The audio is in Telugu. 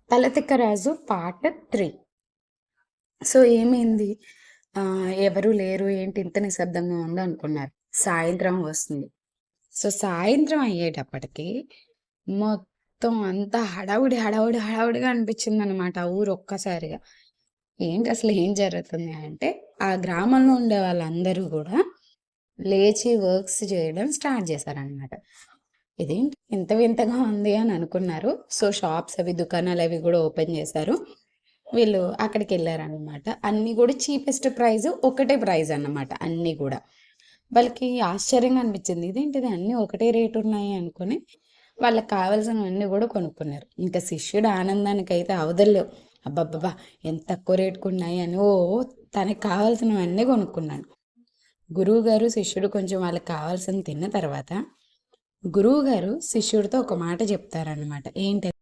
తలతిక్కరాజు పార్ట్ 3. సో ఏమైంది? ఎవరు లేరు ఏంటి ఇంత నిశ్శబ్దంగా ఉందో అనుకున్నారు. సాయంత్రం వస్తుంది. సో సాయంత్రం అయ్యేటప్పటికి మొత్తం అంతా హడావుడిగా అనిపించిందనమాట ఆ ఊరు ఒక్కసారిగా. ఏంటి అసలు ఏం జరుగుతుంది అంటే, ఆ గ్రామంలో ఉండే వాళ్ళందరూ కూడా లేచి వర్క్స్ చేయడం స్టార్ట్ చేశారనమాట. ఇదేంటి ఇంత వింతగా ఉంది అని అనుకున్నారు. సో షాప్స్ అవి దుకాణాలు అవి కూడా ఓపెన్ చేశారు. వీళ్ళు అక్కడికి వెళ్ళారనమాట. అన్నీ కూడా చీపెస్ట్ ప్రైస్ ఒకటే ప్రైస్ అన్నమాట అన్నీ కూడా. వాళ్ళకి ఆశ్చర్యంగా అనిపించింది. ఇదేంటిది అన్నీ ఒకటే రేటు ఉన్నాయి అనుకుని వాళ్ళకి కావాల్సినవన్నీ కూడా కొనుక్కున్నారు. ఇంకా శిష్యుడు ఆనందానికైతే అవధుల్లేవు. అబ్బబ్బబ్బా ఎంత తక్కువ రేటుకు ఉన్నాయి అని తనకి కావాల్సినవన్నీ కొనుక్కున్నాడు. గురువుగారు శిష్యుడు కొంచెం వాళ్ళకి కావాల్సింది తిన్న తర్వాత గురువుగారు శిష్యుడితో ఒక మాట చెప్తారనమాట. ఏంటి